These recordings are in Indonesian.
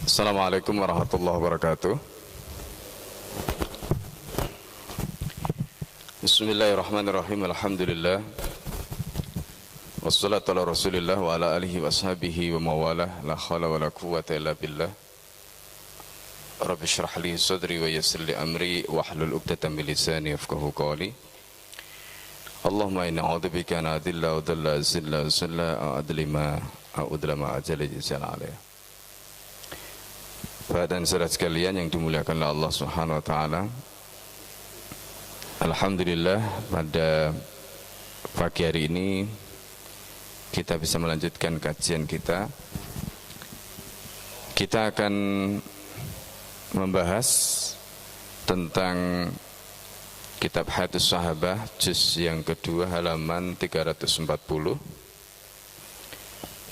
Assalamualaikum warahmatullahi wabarakatuh. Bismillahirrahmanirrahim. Alhamdulillah. Wassalatu ala rasulillah wa ala alihi wa ashabihi wa mawalah. La khawla wa la quwwata illa billah. Rabbi syrah li sadri wa yassir li amri wa hlul 'uqdatam min lisani yafqahu qawli. Allahumma inna a'udzubika an adilla wa dalla zilla zilla a'udlima a'udlama ajali jazal alayh. Bapak dan saudara sekalian yang dimuliakan oleh Allah Subhanahu wa taala. Alhamdulillah pada pagi hari ini kita bisa melanjutkan kajian kita. Kita akan membahas tentang kitab Hadits Sahabah juz yang kedua halaman 340.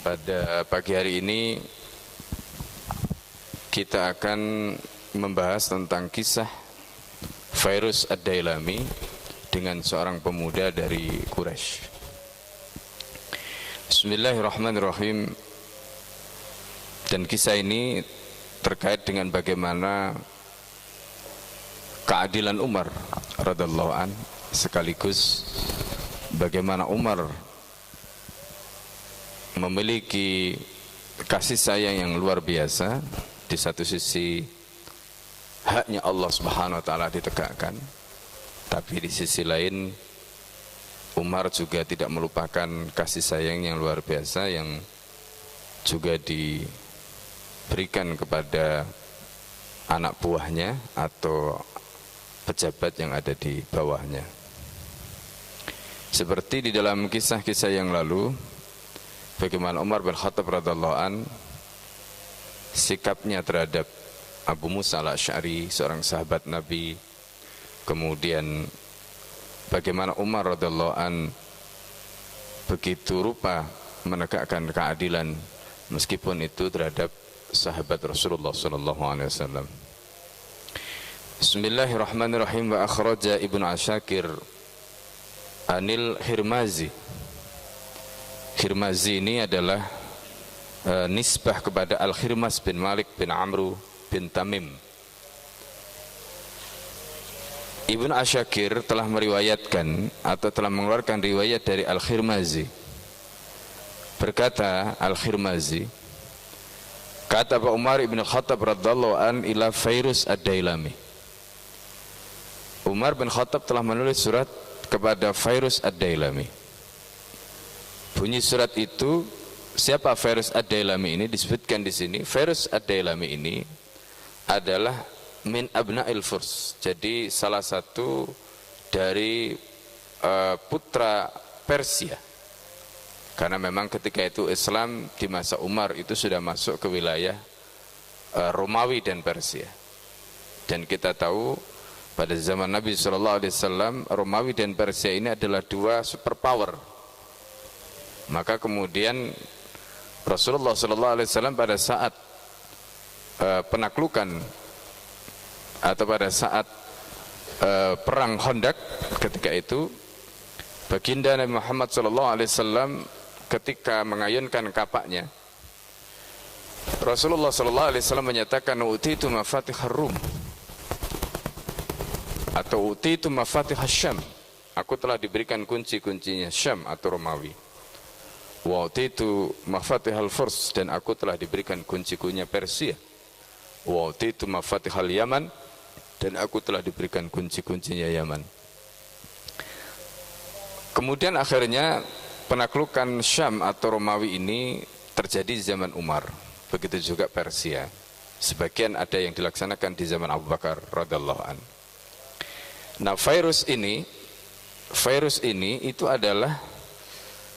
Pada pagi hari ini kita akan membahas tentang kisah Fairuz Ad-Dailami dengan seorang pemuda dari Quraisy. Bismillahirrahmanirrahim. Dan kisah ini terkait dengan bagaimana keadilan Umar radhiyallahu an, sekaligus bagaimana Umar memiliki kasih sayang yang luar biasa. Di satu sisi haknya Allah Subhanahu wa taala ditegakkan, tapi di sisi lain Umar juga tidak melupakan kasih sayang yang luar biasa yang juga diberikan kepada anak buahnya atau pejabat yang ada di bawahnya. Seperti di dalam kisah-kisah yang lalu, bagaimana Umar bin Khattab radhiyallahu an sikapnya terhadap Abu Musa al-Asy'ari, seorang sahabat Nabi. Kemudian bagaimana Umar radhiyallahu an begitu rupa menegakkan keadilan meskipun itu terhadap sahabat Rasulullah sallallahu alaihi wasallam. Bismillahirrahmanirrahim. Wa akhraja Ibnu Asyakir Anil Hirmazi. Hirmazi ini adalah nisbah kepada Al-Khirmas bin Malik bin Amru bin Tamim. Ibnu Asyakir telah meriwayatkan atau telah mengeluarkan riwayat dari Al-Khirmazi. Berkata Al-Khirmazi, kata Umar ibn Khattab radhiyallahu an ila Fairuz Ad-Dailami. Umar bin Khattab telah menulis surat kepada Fairuz Ad-Dailami. Bunyi surat itu, siapa Fairuz Ad-Dailami ini? Disebutkan di sini Fairuz Ad-Dailami ini adalah min abna'il Furs, jadi salah satu dari putra Persia, karena memang ketika itu Islam di masa Umar itu sudah masuk ke wilayah Romawi dan Persia. Dan kita tahu pada zaman Nabi SAW Romawi dan Persia ini adalah dua superpower. Maka kemudian Rasulullah SAW pada saat penaklukan atau pada saat perang Khandaq ketika itu, baginda Nabi Muhammad SAW ketika mengayunkan kapaknya, Rasulullah SAW menyatakan utitu mafatihar Rum atau utitu mafatihas Syam, aku telah diberikan kunci-kuncinya Syam atau Romawi. Wa utitu mafatihal Furs, dan aku telah diberikan kunci-kuncinya Persia. Wa utitu mafatihal Yaman, dan aku telah diberikan kunci-kuncinya Yaman. Kemudian akhirnya penaklukan Syam atau Romawi ini terjadi di zaman Umar. Begitu juga Persia. Sebagian ada yang dilaksanakan di zaman Abu Bakar radhiyallahu an. Nah, Fairuz ini itu adalah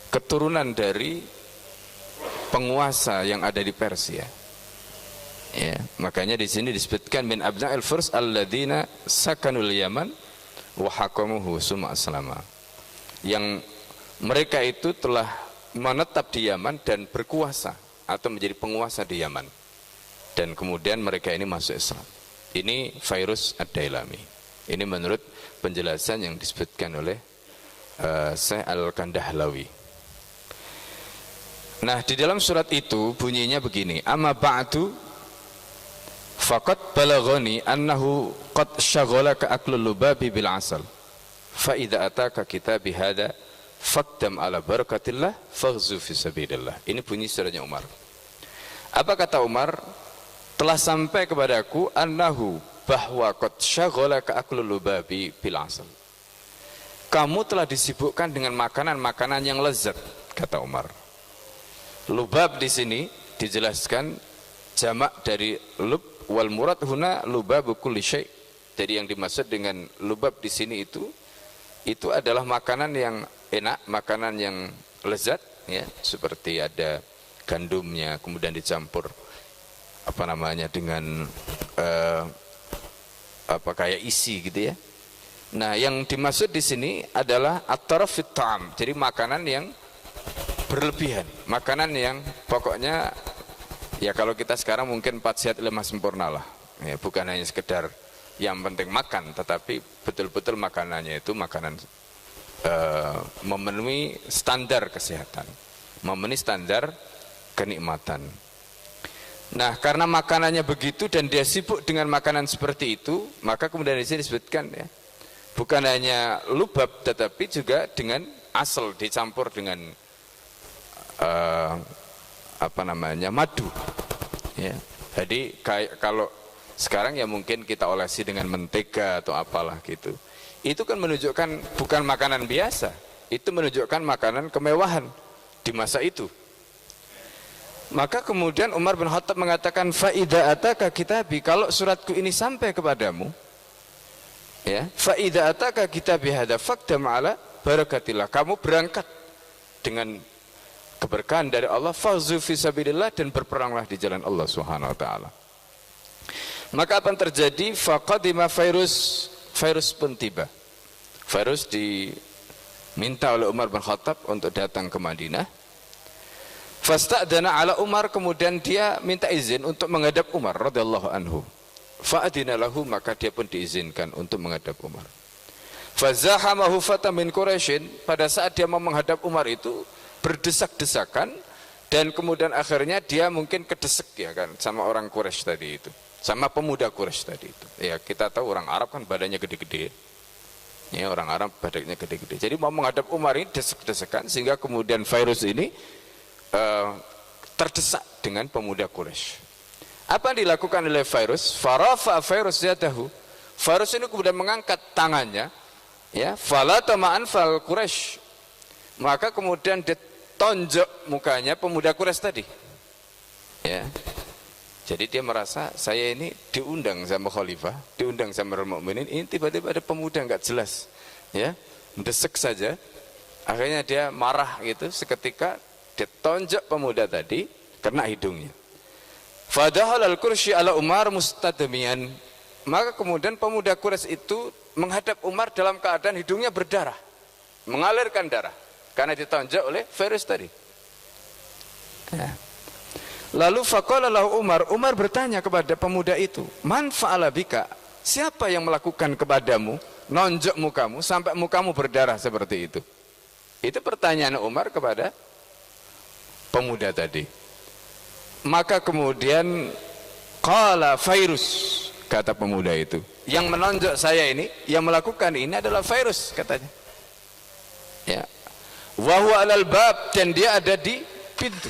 keturunan dari penguasa yang ada di Persia. Ya, makanya di sini disebutkan min abna'il Furs alladzina sakanul Yaman wa hakamuhu summa aslama. Yang mereka itu telah menetap di Yaman dan berkuasa atau menjadi penguasa di Yaman. Dan kemudian mereka ini masuk Islam. Ini Fairuz Ad-Dailami. Ini menurut penjelasan yang disebutkan oleh Syekh Al-Kandahlawi. Nah, di dalam surat itu bunyinya begini, amma ba'du, faqad balaghani annahu qad syaghalaka aklul lubabi bil asal fa idza ataka kitabi hada faqdam ala barakatillah faghzu fi sabilillah. Ini bunyi suratnya Umar. Apa kata Umar? Telah sampai kepadaku annahu, bahwa qad syaghalaka aklul lubabi bil asal. Kamu telah disibukkan dengan makanan-makanan yang lezat, kata Umar. Lubab di sini dijelaskan jamak dari lub, wal murad huna lubabu kulli syai'. Jadi yang dimaksud dengan lubab di sini itu adalah makanan yang enak, makanan yang lezat, ya, seperti ada gandumnya kemudian dicampur dengan kayak isi gitu ya. Nah, yang dimaksud di sini adalah at-taraf fit ta'am. Jadi makanan yang berlebihan, makanan yang pokoknya ya kalau kita sekarang mungkin 4 sehat 5 sempurna lah. Ya, bukan hanya sekedar yang penting makan, tetapi betul-betul makanannya itu makanan memenuhi standar kesehatan, memenuhi standar kenikmatan. Nah, karena makanannya begitu dan dia sibuk dengan makanan seperti itu, maka kemudian di sini disebutkan ya, bukan hanya lubab tetapi juga dengan asal dicampur dengan madu. Ya. Jadi kayak kalau sekarang ya mungkin kita olesi dengan mentega atau apalah gitu. Itu kan menunjukkan bukan makanan biasa, itu menunjukkan makanan kemewahan di masa itu. Maka kemudian Umar bin Khattab mengatakan, fa idza ataka kitabi, kalau suratku ini sampai kepadamu, ya, fa idza ataka kitabi hadza faqdam ala barakatillah, kamu berangkat dengan keberkahan dari Allah, faghzu fi sabilillah, dan berperanglah di jalan Allah Subhanahu wa taala. Maka apa yang terjadi? Faqadima Fairuz pun tiba. Fairuz diminta oleh Umar bin Khattab untuk datang ke Madinah. Fasta'dana ala Umar, kemudian dia minta izin untuk menghadap Umar radhiyallahu anhu. Fa'adina lahu, maka dia pun diizinkan untuk menghadap Umar. Fazahamahu fata min Quraisyin, pada saat dia mau menghadap Umar itu berdesak-desakan, dan kemudian akhirnya dia mungkin kedesek ya kan sama orang Quraisy tadi itu, sama pemuda Quraisy tadi itu. Ya, kita tahu orang Arab kan badannya gede-gede. Ya, orang Arab badannya gede-gede. Jadi mau menghadap Umar ini desek-desekan, sehingga kemudian Fairuz ini terdesak dengan pemuda Quraisy. Apa yang dilakukan oleh Fairuz? Farafa Fairuz yadahu. Fairuz ini kemudian mengangkat tangannya, ya, fala tama'an fal Quraisy. Maka kemudian ditonjok mukanya pemuda Quraisy tadi. Ya. Jadi dia merasa saya ini diundang sama khalifah, diundang sama Amirul Mukminin, ini tiba-tiba ada pemuda enggak jelas, ya, mendesek saja. Akhirnya dia marah gitu, seketika dia tonjok pemuda tadi kena hidungnya. Fadahal al-Quraisy ala Umar mustadmiyan. Maka kemudian pemuda Quraisy itu menghadap Umar dalam keadaan hidungnya berdarah, mengalirkan darah karena ditonjok oleh Fairuz tadi. Ya. Lalu faqala lahu Umar bertanya kepada pemuda itu, man fa'ala bika? Siapa yang melakukan kepadamu, nonjok mukamu sampai mukamu berdarah seperti itu? Itu pertanyaan Umar kepada pemuda tadi. Maka kemudian qala Fairuz, kata pemuda itu, yang menonjok saya ini, yang melakukan ini adalah Fairuz, katanya. Ya. Wa huwa alal bab, dan dia ada di pintu.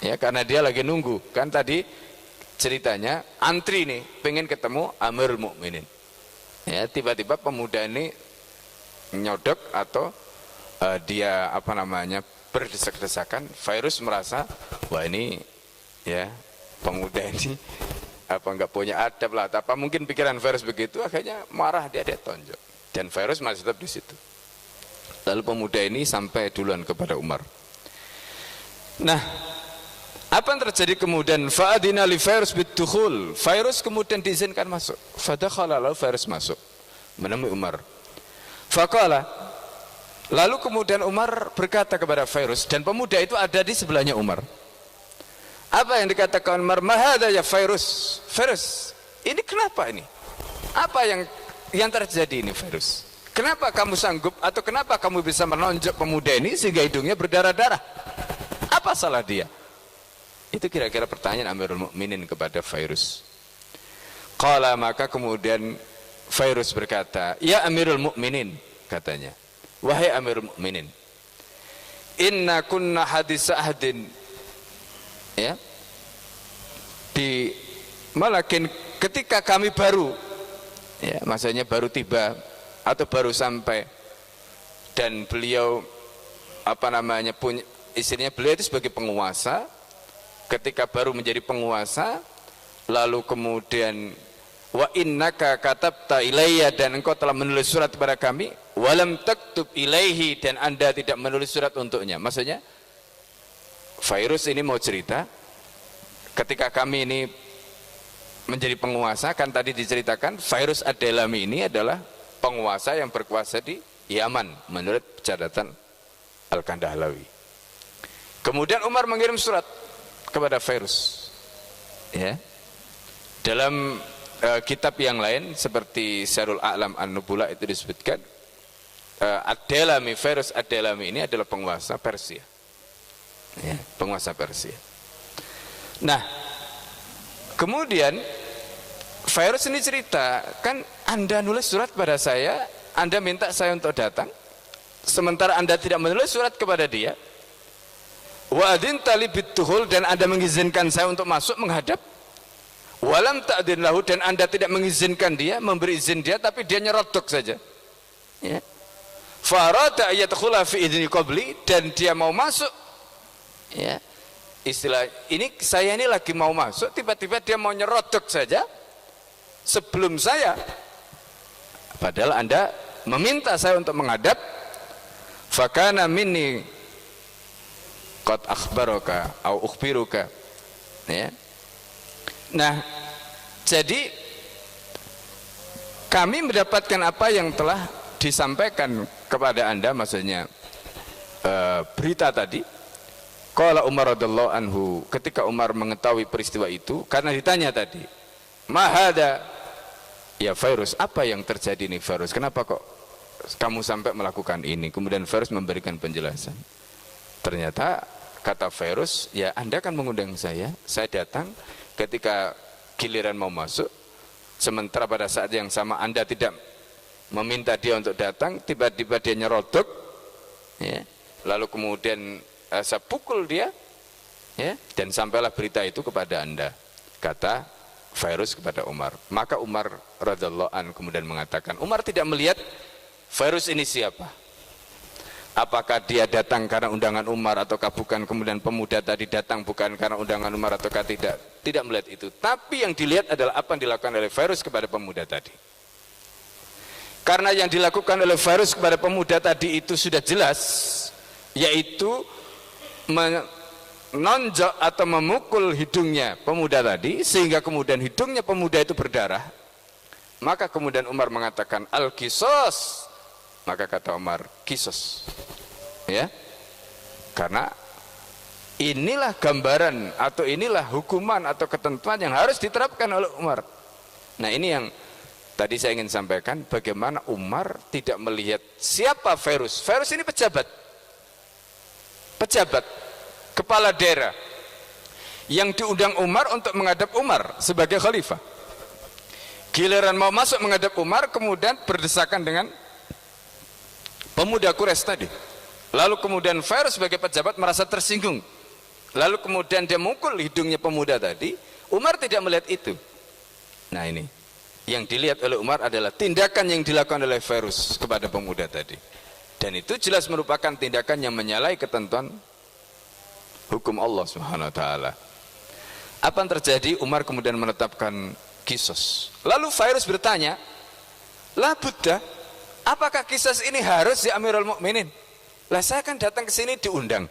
Ya, karena dia lagi nunggu. Kan tadi ceritanya antri nih, pengen ketemu Amirul Mukminin. Ya, tiba-tiba pemuda ini nyodok atau dia berdesak-desakan. Fairuz merasa, wah ini ya pemuda ini enggak punya adab lah, apa mungkin pikiran Fairuz begitu, akhirnya marah, dia tonjok, dan Fairuz masih tetap di situ. Lalu pemuda ini sampai duluan kepada Umar. Nah, apa yang terjadi kemudian? Fa'adina li Fairuz bid-dukhul. Fairuz kemudian diizinkan masuk. Fadakhala, lalu Fairuz masuk menemui Umar. Faqala, lalu kemudian Umar berkata kepada Fairuz, dan pemuda itu ada di sebelahnya Umar. Apa yang dikatakan Umar? Mahadha ya Fairuz. Fairuz, ini kenapa ini? Apa yang terjadi ini Fairuz? Kenapa kamu sanggup atau kenapa kamu bisa menonjok pemuda ini sehingga hidungnya berdarah-darah? Apa salah dia? Itu kira-kira pertanyaan Amirul Mukminin kepada Fairuz. Qala, maka kemudian Fairuz berkata, ya Amirul Mukminin, katanya, wahai Amirul Mukminin, inna kunna hadis ahdin, ya, di malakin ketika kami baru, ya, maksudnya baru tiba atau baru sampai, dan beliau punya istrinya, beliau itu sebagai penguasa, ketika baru menjadi penguasa, lalu kemudian wa innaka katabta ilayya, dan engkau telah menulis surat kepada kami, walam taktub ilaihi, dan anda tidak menulis surat untuknya. Maksudnya Fairuz ini mau cerita, ketika kami ini menjadi penguasa, kan tadi diceritakan Fairuz Ad-Dailami ini adalah penguasa yang berkuasa di Yaman menurut catatan Al-Kandahlawi. Kemudian Umar mengirim surat kepada Fairuz, ya. Dalam kitab yang lain seperti Syarul A'lam An-Nubula itu disebutkan Ad-Dailami, Fairuz Ad-Dailami ini adalah penguasa Persia, ya, penguasa Persia. Nah, kemudian Fairuz ini cerita, kan anda nulis surat pada saya, anda minta saya untuk datang, sementara anda tidak menulis surat kepada dia. Wa adin tali bituhul, dan anda mengizinkan saya untuk masuk menghadap. Walam ta'din lahu, dan anda tidak mengizinkan dia, memberi izin dia, tapi dia nyerodok saja, ya. Farada ayadkhula fi idzni qabli, dan dia mau masuk, ya, istilah ini, saya ini lagi mau masuk, tiba-tiba dia mau nyerodok saja sebelum saya, padahal anda meminta saya untuk menghadap. Fakana minni qad akhbaraka au ukhbiruka, ya. Nah, jadi kami mendapatkan apa yang telah disampaikan kepada anda, maksudnya berita tadi. Qala Umar radhiyallahu anhu, ketika Umar mengetahui peristiwa itu, karena ditanya tadi, mahada ya Fairuz, apa yang terjadi nih Fairuz, kenapa kok kamu sampai melakukan ini? Kemudian Fairuz memberikan penjelasan. Ternyata kata Fairuz, ya anda kan mengundang saya datang ketika giliran mau masuk, sementara pada saat yang sama anda tidak meminta dia untuk datang, tiba-tiba dia nyerodok, ya. Lalu kemudian saya pukul dia, ya, dan sampailah berita itu kepada anda, kata Fairuz kepada Umar. Maka Umar radhiyallahu anhu kemudian mengatakan, Umar tidak melihat Fairuz ini siapa, apakah dia datang karena undangan Umar ataukah bukan, kemudian pemuda tadi datang bukan karena undangan Umar ataukah tidak melihat itu, tapi yang dilihat adalah apa yang dilakukan oleh Fairuz kepada pemuda tadi. Karena yang dilakukan oleh Fairuz kepada pemuda tadi itu sudah jelas, yaitu menonjok atau memukul hidungnya pemuda tadi, sehingga kemudian hidungnya pemuda itu berdarah. Maka kemudian Umar mengatakan al-qisas, maka kata Umar, kisos, ya, karena inilah gambaran atau inilah hukuman atau ketentuan yang harus diterapkan oleh Umar. Nah, ini yang tadi saya ingin sampaikan, bagaimana Umar tidak melihat siapa Fairuz. Fairuz ini pejabat kepala daerah yang diundang Umar untuk menghadap Umar sebagai khalifah. Giliran mau masuk menghadap Umar, kemudian berdesakan dengan pemuda Quraisy tadi. Lalu kemudian Fairuz sebagai pejabat merasa tersinggung, lalu kemudian dia mukul hidungnya pemuda tadi. Umar tidak melihat itu. Nah, ini yang dilihat oleh Umar adalah tindakan yang dilakukan oleh Fairuz kepada pemuda tadi, dan itu jelas merupakan tindakan yang menyalahi ketentuan hukum Allah Subhanahu wa taala. Apa yang terjadi? Umar kemudian menetapkan kisos. Lalu Fairuz bertanya, la Buddha, apakah kisos ini harus ya Amirul Mukminin? Lah saya kan datang ke sini diundang,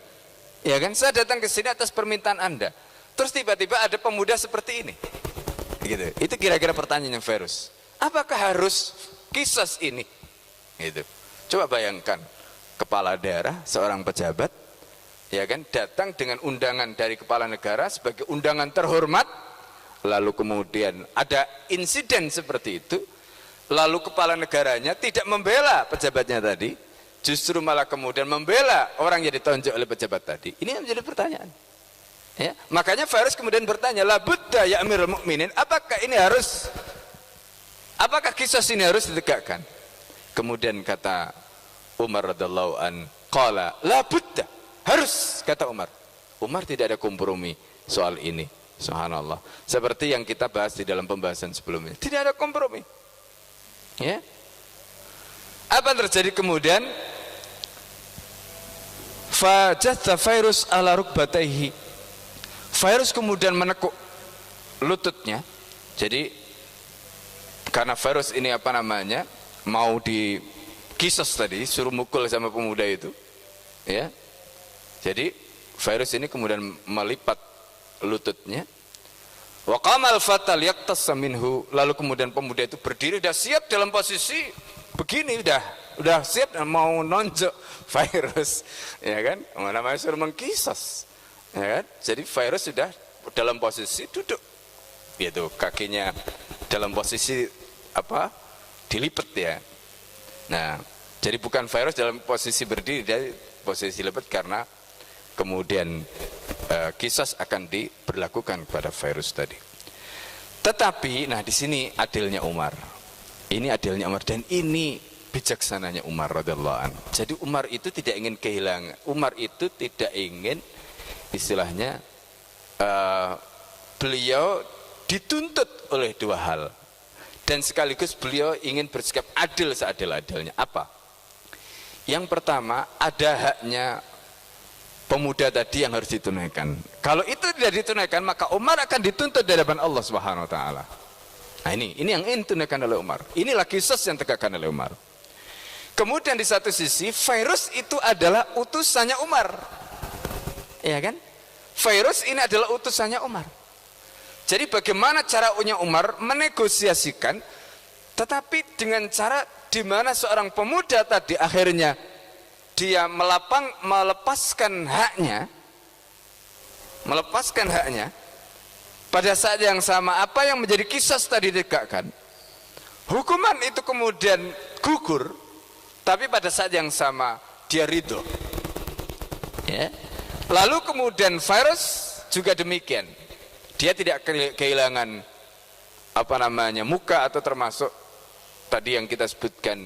ya kan, saya datang ke sini atas permintaan anda, terus tiba-tiba ada pemuda seperti ini, gitu. Itu kira-kira pertanyaannya Fairuz, apakah harus kisos ini, gitu. Coba bayangkan, kepala daerah, seorang pejabat, ya kan, datang dengan undangan dari kepala negara sebagai undangan terhormat, lalu kemudian ada insiden seperti itu, lalu kepala negaranya tidak membela pejabatnya tadi, justru malah kemudian membela orang yang ditonjok oleh pejabat tadi. Ini yang menjadi pertanyaan, ya. Makanya Fairuz kemudian bertanya, la Buddha ya Amirul Mukminin, apakah ini harus Apakah kisos ini harus ditegakkan? Kemudian kata Umar radhiyallahu an, qala la budda, harus, kata Umar. Umar tidak ada kompromi soal ini. Subhanallah. Seperti yang kita bahas di dalam pembahasan sebelumnya. Tidak ada kompromi. Ya. Apa yang terjadi kemudian? Fajatha Fairuz ala rukbatayhi. Fairuz kemudian menekuk lututnya. Jadi karena Fairuz ini apa namanya, mau di kisos tadi, suruh mukul sama pemuda itu, ya. Jadi Fairuz ini kemudian melipat lututnya. Wa qamal fatal yaqtassa minhu, lalu kemudian pemuda itu berdiri, sudah siap dalam posisi begini, udah siap mau nonjok Fairuz, ya kan? Namanya suruh mengkisos, ya kan? Jadi Fairuz sudah dalam posisi duduk, yaitu kakinya dalam posisi apa? Dilipat, ya. Nah, jadi bukan Fairuz dalam posisi berdiri, dari posisi lipat, karena kemudian kisos akan diberlakukan kepada Fairuz tadi. Tetapi, nah di sini adilnya Umar. Ini adilnya Umar dan ini bijaksananya Umar radhiyallahu anhu. Jadi Umar itu tidak ingin kehilangan. Umar itu tidak ingin, istilahnya beliau dituntut oleh dua hal. Dan sekaligus beliau ingin bersikap adil seadil-adilnya. Apa? Yang pertama, ada haknya pemuda tadi yang harus ditunaikan. Kalau itu tidak ditunaikan, maka Umar akan dituntut di hadapan Allah Subhanahu wa taala. Nah, ini yang ditunaikan oleh Umar. Inilah kisos yang tegakkan oleh Umar. Kemudian di satu sisi, Fairuz itu adalah utusannya Umar. Ya kan? Fairuz ini adalah utusannya Umar. Jadi bagaimana caranya Umar menegosiasikan, tetapi dengan cara di mana seorang pemuda tadi akhirnya dia melepaskan haknya, pada saat yang sama apa yang menjadi kisos tadi ditegakkan, hukuman itu kemudian gugur, tapi pada saat yang sama dia ridho, ya. Lalu kemudian Fairuz juga demikian, dia tidak kehilangan apa namanya muka, atau termasuk tadi yang kita sebutkan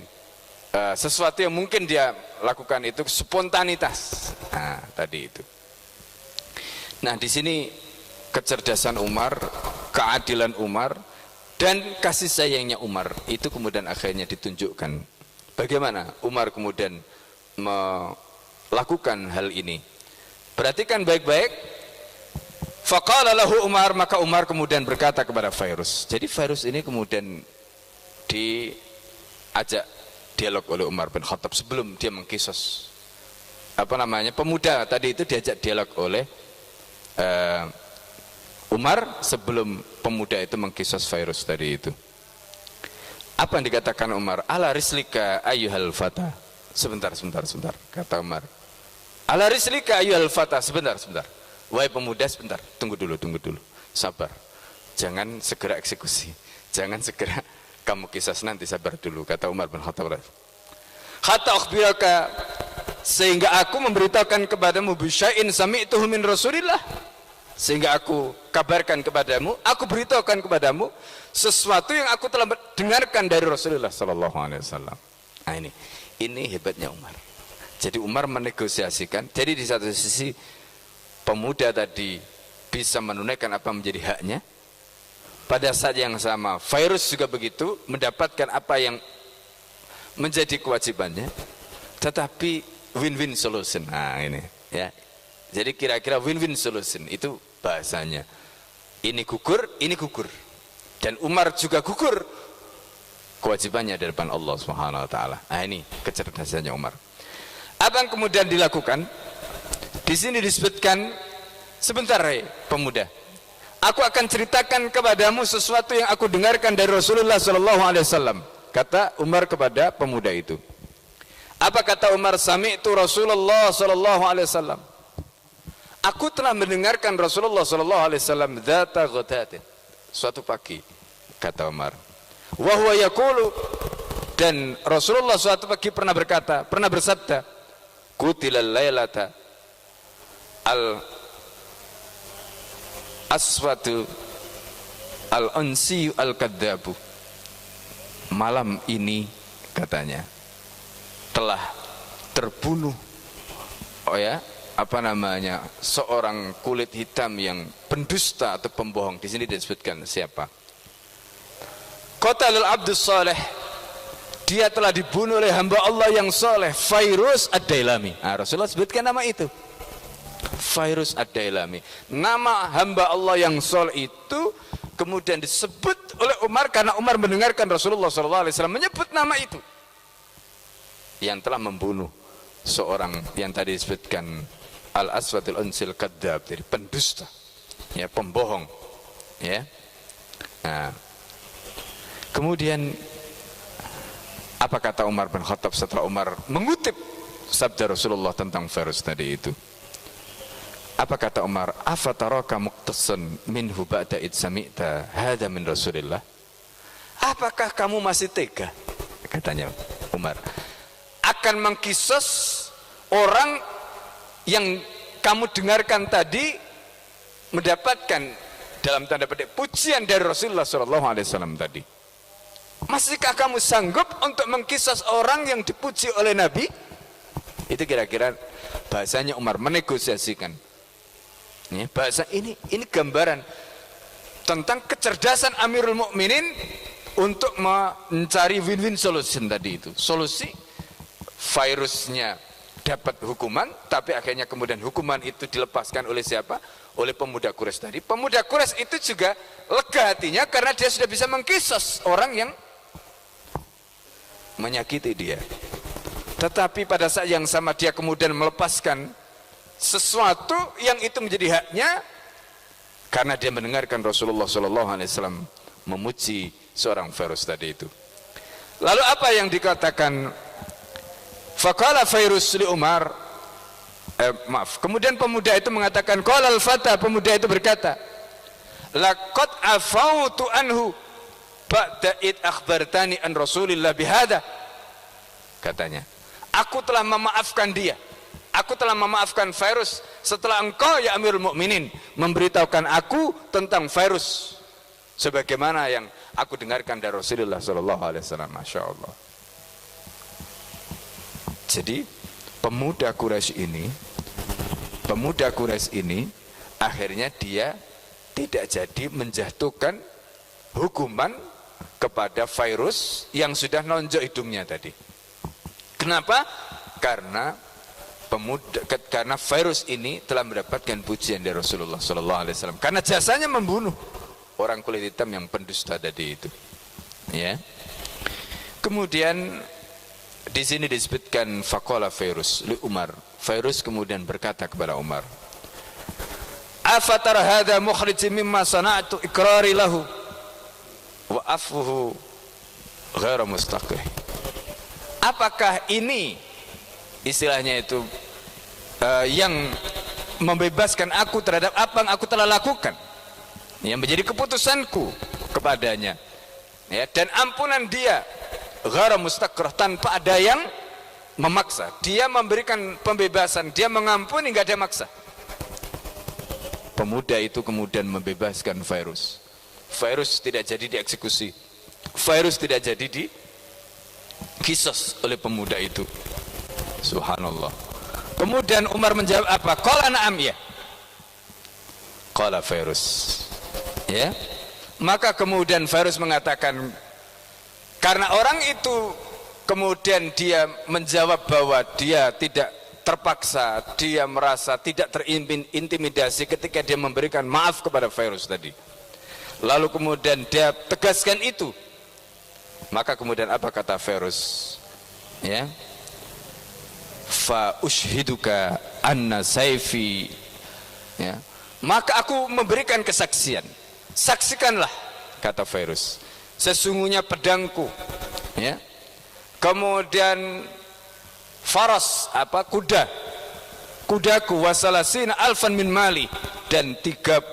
sesuatu yang mungkin dia lakukan itu spontanitas. Nah, tadi itu. Nah, di sini kecerdasan Umar, keadilan Umar, dan kasih sayangnya Umar itu kemudian akhirnya ditunjukkan. Bagaimana Umar kemudian melakukan hal ini? Perhatikan baik-baik. Faqala lahu Umar, maka Umar kemudian berkata kepada Fairuz. Jadi Fairuz ini kemudian diajak dialog oleh Umar bin Khattab sebelum dia mengkisos apa namanya pemuda tadi itu, diajak dialog oleh Umar sebelum pemuda itu mengkisos Fairuz tadi itu. Apa yang dikatakan Umar? Ala rislika ayyuhal fata. Sebentar kata Umar. Ala rislika ayyuhal fata. Sebentar. Wahai pemuda, sebentar, tunggu dulu, sabar, jangan segera eksekusi, jangan segera kamu kisas, nanti sabar dulu, kata Umar bin Khattab. Hatta akhbiraka, sehingga aku memberitahukan kepadamu bisyai'in sami'tuhu min Rasulillah, sehingga aku kabarkan kepadamu, aku beritahukan kepadamu sesuatu yang aku telah dengarkan dari Rasulullah sallallahu alaihi wasallam. Nah, ini hebatnya Umar. Jadi Umar menegosiasikan. Jadi di satu sisi pemuda tadi bisa menunaikan apa menjadi haknya, pada saat yang sama Fairuz juga begitu mendapatkan apa yang menjadi kewajibannya, tetapi win-win solution. Nah, ini ya. Jadi kira-kira win-win solution itu bahasanya. Ini gugur, dan Umar juga gugur kewajibannya di depan Allah Subhanahu wa taala. Nah, ini kecerdasannya Umar. Apa yang kemudian dilakukan? Di sini disebutkan, sebentar pemuda, aku akan ceritakan kepadamu sesuatu yang aku dengarkan dari Rasulullah sallallahu alaihi wasallam, kata Umar kepada pemuda itu. Apa kata Umar? Sami'tu Rasulullah sallallahu alaihi wasallam. Aku telah mendengarkan Rasulullah sallallahu alaihi wasallam dzata ghadatin, suatu pagi, kata Umar. Wa huwa yaqulu, dan Rasulullah suatu pagi pernah bersabda, qutilal lailata al aswatu al ansi al kadzabu. malam ini katanya telah terbunuh seorang kulit hitam yang pendusta atau pembohong. Di sini disebutkan siapa? Qatalul Abdus Saleh, dia telah dibunuh oleh hamba Allah yang soleh, Fairuz Ad-Dailami. Rasulullah sebutkan nama itu, Fairuz Ad-Dailami, nama hamba Allah yang soleh itu. Kemudian disebut oleh Umar karena Umar mendengarkan Rasulullah SAW menyebut nama itu, yang telah membunuh seorang yang tadi disebutkan Al-Aswadul Unsil Kadzab, jadi pendusta, ya, pembohong, ya. Nah, kemudian apa kata Umar bin Khattab setelah Umar mengutip sabda Rasulullah tentang Fairuz tadi itu? Apa kata Umar? Afataraka muqtasan minhu ba'da id sami'ta hadza min Rasulillah? Apakah kamu masih tega, katanya Umar, akan mengkisos orang yang kamu dengarkan tadi mendapatkan dalam tanda petik pujian dari Rasulullah SAW tadi? Masihkah kamu sanggup untuk mengkisos orang yang dipuji oleh Nabi? Itu kira-kira bahasanya Umar menegosiasikan. Ya, bahasa ini gambaran tentang kecerdasan Amirul Mukminin untuk mencari win-win solution tadi itu. Solusi virusnya dapat hukuman, tapi akhirnya kemudian hukuman itu dilepaskan oleh siapa? Oleh pemuda Quraisy tadi. Pemuda Quraisy itu juga lega hatinya karena dia sudah bisa mengkisos orang yang menyakiti dia. Tetapi pada saat yang sama dia kemudian melepaskan sesuatu yang itu menjadi haknya karena dia mendengarkan Rasulullah SAW memuji seorang Fairuz tadi itu. Lalu apa yang dikatakan? Faqala Fairuz li Umar, kemudian pemuda itu mengatakan, qala al-fata, pemuda itu berkata, laqad afautu anhu ba'da id akhbartani an Rasulillah bihada. Katanya, aku telah memaafkan dia, aku telah memaafkan Fairuz setelah engkau ya Amirul Mukminin memberitahukan aku tentang Fairuz sebagaimana yang aku dengarkan dari Rasulullah SAW. Masya Allah. Jadi pemuda Quraisy ini akhirnya dia tidak jadi menjatuhkan hukuman kepada Fairuz yang sudah nonjok hidungnya tadi. Kenapa? Karena Fairuz ini telah mendapatkan pujian dari Rasulullah SAW karena jasanya membunuh orang kulit hitam yang pendusta tadi itu, ya. Kemudian di sini disebutkan faqala Fairuz li Umar, Fairuz kemudian berkata kepada Umar, afatara hadza mukhrijin mimma sana'tu iqrari lahu wa afuhu ghairu mustaqih. Apakah ini istilahnya itu yang membebaskan aku terhadap apa yang aku telah lakukan, yang menjadi keputusanku kepadanya, ya, dan ampunan dia ghairu mustaqrah, tanpa ada yang memaksa. Dia memberikan pembebasan, dia mengampuni, enggak ada maksa. Pemuda itu kemudian membebaskan Fairuz. Fairuz tidak jadi dieksekusi, Fairuz tidak jadi dikisos oleh pemuda itu. Subhanallah. Kemudian Umar menjawab apa? Qala na'am, ya. Qala Fairuz, ya. Maka kemudian Fairuz mengatakan, karena orang itu kemudian dia menjawab bahwa dia tidak terpaksa, dia merasa tidak terintimidasi ketika dia memberikan maaf kepada Fairuz tadi. Lalu kemudian dia tegaskan itu. Maka kemudian apa kata Fairuz? Ya. Fa ushiduka anna saifi, ya, maka aku memberikan kesaksian, saksikanlah, kata Fairuz, sesungguhnya pedangku, ya, kemudian faras, kudaku, wasalasina alfan min mali, dan 30.000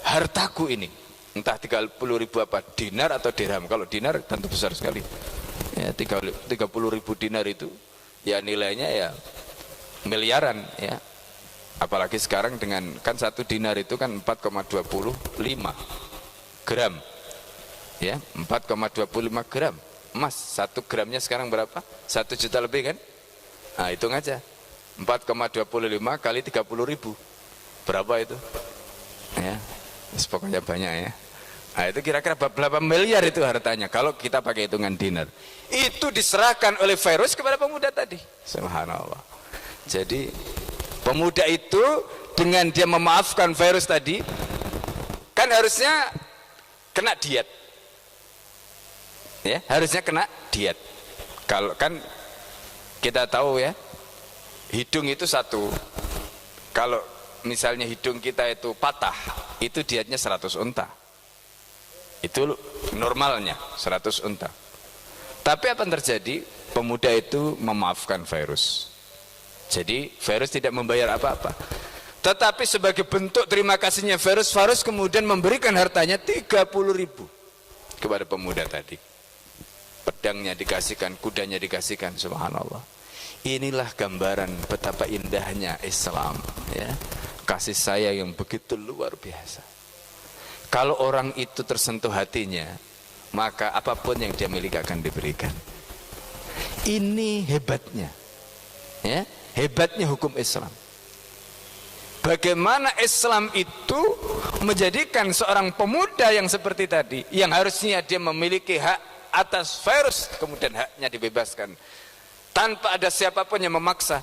hartaku ini. Entah 30.000 apa, dinar atau dirham. Kalau dinar tentu besar sekali, ya, 30.000 dinar itu ya nilainya ya miliaran, ya. Apalagi sekarang dengan kan 1 dinar itu kan 4,25 gram, Ya, 4,25 gram emas. 1 gramnya sekarang berapa? 1 juta lebih kan? Nah, hitung aja. 4,25 kali 30.000. Berapa itu? Ya, pokoknya banyak ya. Nah, itu kira-kira berapa miliar itu hartanya kalau kita pakai hitungan dinar. Itu diserahkan oleh Fairuz kepada pemuda tadi. Subhanallah. Jadi pemuda itu dengan dia memaafkan Fairuz tadi, kan harusnya kena diet. Ya, harusnya kena diet. Kalau kan kita tahu ya, hidung itu satu. Kalau misalnya hidung kita itu patah, itu dietnya 100 unta. Itu normalnya 100 unta. Tapi apa yang terjadi? Pemuda itu memaafkan Fairuz. Jadi Fairuz tidak membayar apa-apa. Tetapi sebagai bentuk terima kasihnya Fairuz kemudian memberikan hartanya 30.000 kepada pemuda tadi. Pedangnya dikasihkan, kudanya dikasihkan. Subhanallah. Inilah gambaran betapa indahnya Islam, ya. Kasih sayang yang begitu luar biasa. Kalau orang itu tersentuh hatinya, maka apapun yang dia miliki akan diberikan. Ini hebatnya, ya, hebatnya hukum Islam. Bagaimana Islam itu menjadikan seorang pemuda yang seperti tadi, yang harusnya dia memiliki hak atas Fairuz, kemudian haknya dibebaskan tanpa ada siapapun yang memaksa.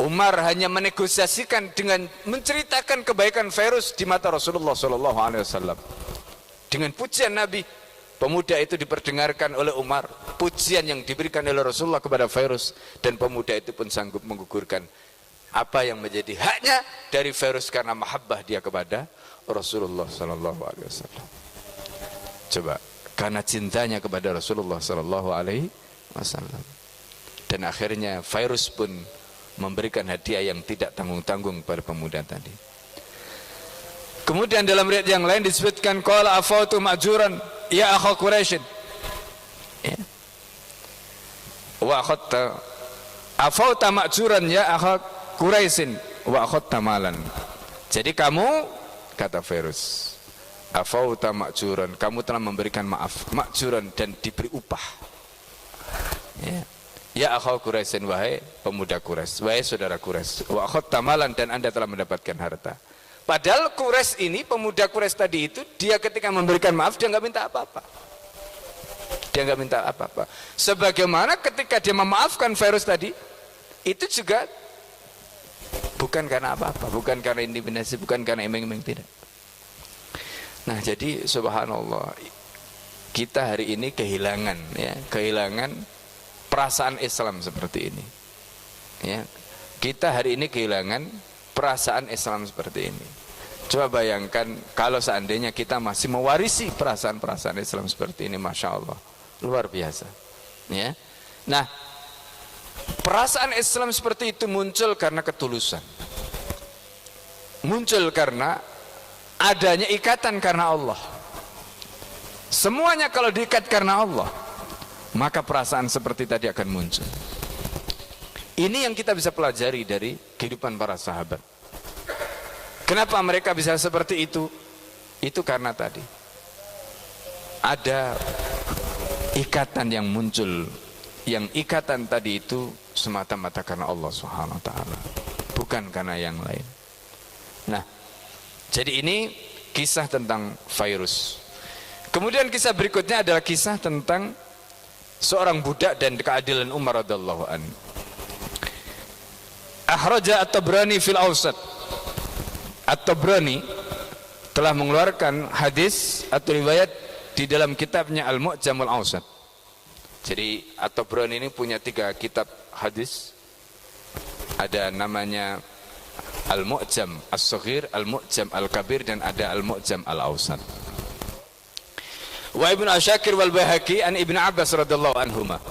Umar hanya menegosiasikan dengan menceritakan kebaikan Fairuz di mata Rasulullah SAW. Dengan pujian Nabi, pemuda itu diperdengarkan oleh Umar, pujian yang diberikan oleh Rasulullah kepada Fairuz, dan pemuda itu pun sanggup menggugurkan apa yang menjadi haknya dari Fairuz karena mahabbah dia kepada Rasulullah SAW. Coba, karena cintanya kepada Rasulullah SAW. Dan akhirnya Fairuz pun memberikan hadiah yang tidak tanggung-tanggung pada pemuda tadi. Kemudian dalam riwayat yang lain disebutkan qala afautu ma'juran ya akha Quraisy. Ya. Wa akhadta afauta ma'juran ya akha Quraisy wa akhadta malan. Jadi kamu, kata Fairuz, afauta ma'juran, kamu telah memberikan maaf, ma'juran, dan diberi upah. Ya. Ya akhal Quraisyin, wahai pemuda Quraisy, wahai saudara Quraisy, wa akhadta malan, dan Anda telah mendapatkan harta. Padahal Quraisy ini, pemuda Quraisy tadi itu, dia ketika memberikan maaf dia nggak minta apa-apa. Dia nggak minta apa-apa. Sebagaimana ketika dia memaafkan Fairuz tadi, itu juga bukan karena apa-apa, bukan karena intimidasi, bukan karena iming-iming, tidak. Nah, jadi subhanallah, kita hari ini kehilangan, ya, kehilangan perasaan Islam seperti ini, ya. Kita hari ini kehilangan perasaan Islam seperti ini. Coba bayangkan kalau seandainya kita masih mewarisi perasaan-perasaan Islam seperti ini, masya Allah, luar biasa, ya. Nah, perasaan Islam seperti itu muncul karena ketulusan, muncul karena adanya ikatan karena Allah. Semuanya kalau diikat karena Allah, maka perasaan seperti tadi akan muncul. Ini yang kita bisa pelajari dari kehidupan para sahabat. Kenapa mereka bisa seperti itu? Itu karena tadi ada ikatan yang muncul, yang ikatan tadi itu semata-mata karena Allah Subhanahu wa taala, bukan karena yang lain. Nah, jadi ini kisah tentang Fairuz. Kemudian kisah berikutnya adalah kisah tentang seorang budak dan keadilan Umar radhiyallahu anhu. Akhraja At-Tabrani fil Awsat. At-Tabrani telah mengeluarkan hadis atau riwayat di dalam kitabnya Al-Mu'jamul Awsat. Jadi At-Tabrani ini punya 3 kitab hadis. Ada namanya Al-Mu'jam As-Saghir, Al-Mu'jam Al-Kabir, dan ada Al-Mu'jam Al-Awsat. Wa Ibnu Asyakir wal Baihaqi an Ibnu Abbas radhiyallahu anhuma.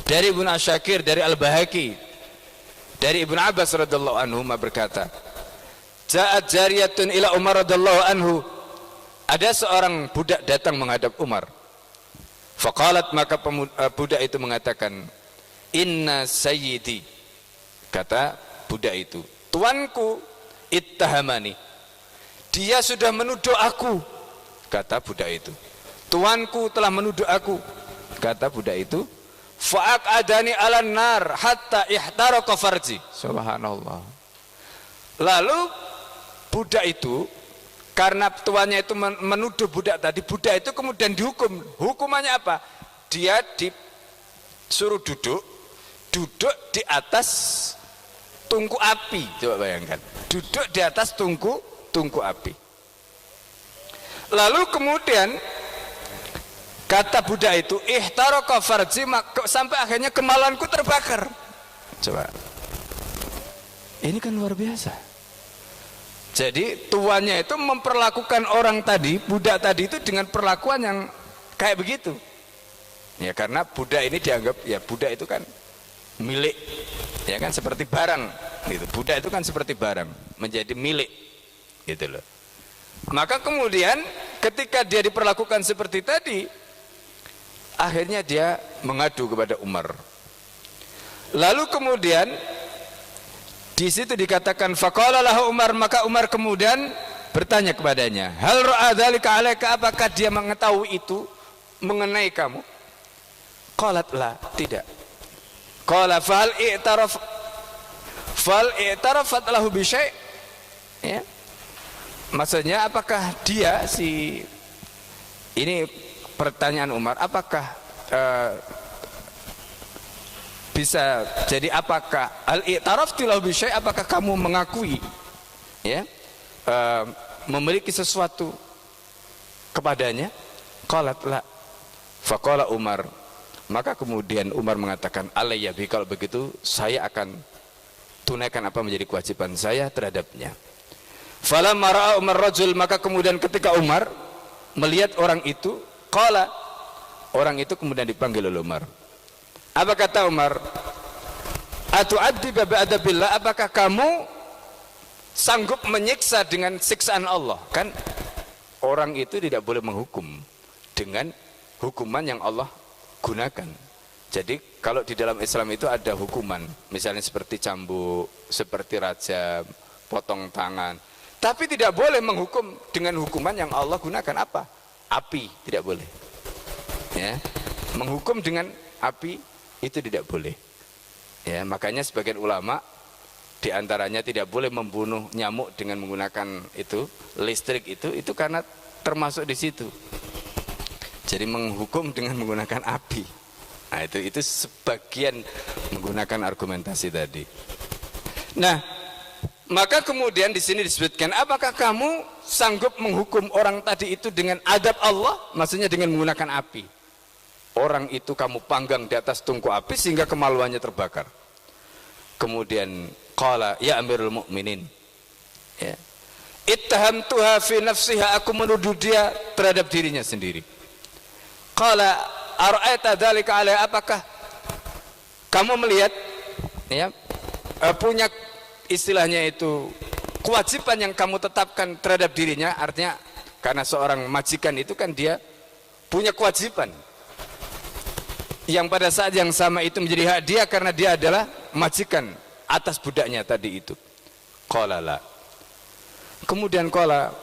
Dari Ibnu Asyakir, dari Al-Baihaqi, dari Ibnu Abbas radhiyallahu anhuma berkata, Ja'at jariyatun ila Umar radhiyallahu anhu. Ada seorang budak datang menghadap Umar. Faqalat, maka budak itu mengatakan, Inna sayyidi, kata budak itu, tuanku ittahamani, dia sudah menuduh aku, kata budak itu. tuanku telah menuduh aku. Kata budak itu, fa'aqadani 'alan nar hatta ihtaraqa farji. Subhanallah. Lalu budak itu, karena tuannya itu menuduh budak tadi, budak itu kemudian dihukum. Hukumannya apa? Dia disuruh duduk di atas tungku api. Coba bayangkan, duduk di atas tungku api. Lalu kemudian kata budak itu, ihtaraqa farji, sampai akhirnya kemaluanku terbakar. Coba, ini kan luar biasa. Jadi tuannya itu memperlakukan orang tadi, budak tadi itu dengan perlakuan yang kayak begitu. Ya karena budak ini dianggap, ya budak itu kan milik, ya kan seperti barang gitu. Budak itu kan seperti barang, menjadi milik gitu loh. Maka kemudian ketika dia diperlakukan seperti tadi, akhirnya dia mengadu kepada Umar. Lalu kemudian di situ dikatakan faqala lahu Umar, maka Umar kemudian bertanya kepadanya, hal ra'a dzalika 'alaika, apakah dia mengetahui itu mengenai kamu? Qalat la, tidak. Qala fal i'tarafat lahu bi syai', ya. Maksudnya apakah dia ini pertanyaan Umar, apakah bisa jadi apakah al-i'taraftu lahu bi syai', apakah kamu mengakui ya memiliki sesuatu kepadanya? Qalat la. Faqala Umar, maka kemudian Umar mengatakan alayya bi, kalau begitu saya akan tunaikan apa menjadi kewajiban saya terhadapnya. Falamma ra'a Umar rajul, maka kemudian ketika Umar melihat orang itu, qala, orang itu kemudian dipanggil oleh Umar. Apa kata Umar? Atu'adziba bi'adabillah, apakah kamu sanggup menyiksa dengan siksaan Allah? Kan orang itu tidak boleh menghukum dengan hukuman yang Allah gunakan. Jadi kalau di dalam Islam itu ada hukuman, misalnya seperti cambuk, seperti rajam, potong tangan. Tapi tidak boleh menghukum dengan hukuman yang Allah gunakan. Apa? Api, tidak boleh. Ya, menghukum dengan api itu tidak boleh. Ya, makanya sebagian ulama diantaranya tidak boleh membunuh nyamuk dengan menggunakan itu listrik itu karena termasuk di situ. Jadi menghukum dengan menggunakan api. Nah, itu sebagian menggunakan argumentasi tadi. Nah, maka kemudian di sini disebutkan, apakah kamu sanggup menghukum orang tadi itu dengan adab Allah? Maksudnya dengan menggunakan api. Orang itu kamu panggang di atas tungku api sehingga kemaluannya terbakar. Kemudian qala ya Amirul Mukminin, ya, ittahamtuha fi nafsiha, aku menuduh dia terhadap dirinya sendiri. Qala ara'aita dzalika 'alaiha, apakah kamu melihat, ya, punya istilahnya itu kewajiban yang kamu tetapkan terhadap dirinya. Artinya karena seorang majikan itu kan dia punya kewajiban yang pada saat yang sama itu menjadi hak dia karena dia adalah majikan atas budaknya tadi itu. Qala la. Kemudian qala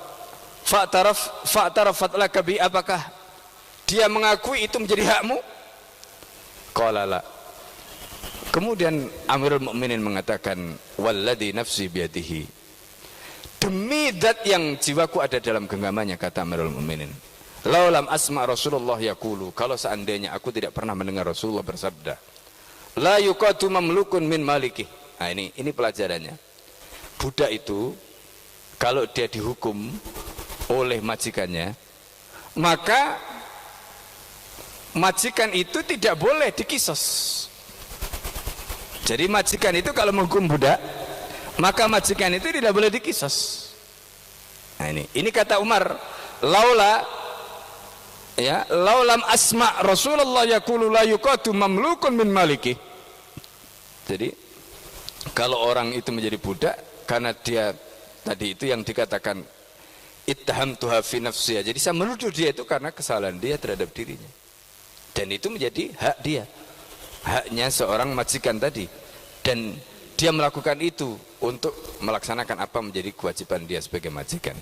fa'tarafat laka bi, apakah dia mengakui itu menjadi hakmu? Qala la. Kemudian Amirul Mukminin mengatakan, walladzi nafsi biyadihi, demi zat yang jiwaku ada dalam genggamannya, kata Amirul Mukminin, laulam asma Rasulullah yaqulu, kalau seandainya aku tidak pernah mendengar Rasulullah bersabda, la yuqatu mamlukun min maliki. Nah, ini pelajarannya. Budak itu kalau dia dihukum oleh majikannya, maka majikan itu tidak boleh dikisos. Jadi majikan itu kalau menghukum budak, maka majikan itu tidak boleh dikisos. Nah, ini kata Umar, laulam asma Rasulullah yaqulu la yuqatu mamlukun min maliki. Jadi kalau orang itu menjadi budak karena dia tadi itu yang dikatakan ittahamtuha fi nafsiha, jadi saya menuduh dia itu karena kesalahan dia terhadap dirinya, dan itu menjadi hak dia, haknya seorang majikan tadi, dan dia melakukan itu untuk melaksanakan apa menjadi kewajiban dia sebagai majikan.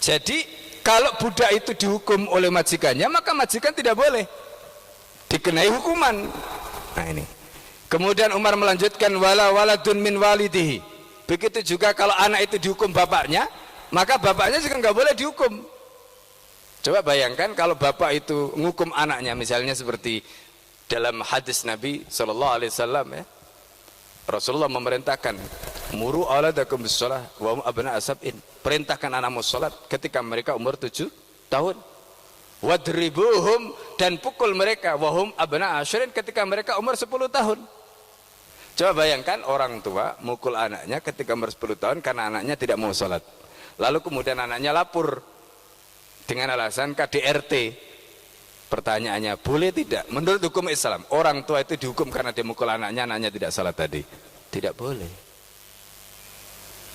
Jadi kalau budak itu dihukum oleh majikannya, maka majikan tidak boleh dikenai hukuman. Nah ini. Kemudian Umar melanjutkan wala waladun min walidihi. Begitu juga kalau anak itu dihukum bapaknya, maka bapaknya juga nggak boleh dihukum. Coba bayangkan kalau bapak itu ngukum anaknya, misalnya seperti dalam hadis Nabi Shallallahu Alaihi Wasallam, ya, Rasulullah memerintahkan muru auladakum bis-shalah wa hum abna asab'in. Perintahkan anakmu salat ketika mereka umur 7 tahun. Wadribuhum, dan pukul mereka wahum abna asyrin ketika mereka umur 10 tahun. Coba bayangkan orang tua mukul anaknya ketika umur 10 tahun karena anaknya tidak mau salat. Lalu kemudian anaknya lapor dengan alasan KDRT. Pertanyaannya, boleh tidak? Menurut hukum Islam, orang tua itu dihukum karena dia mukul anaknya, anaknya tidak salat tadi. Tidak boleh.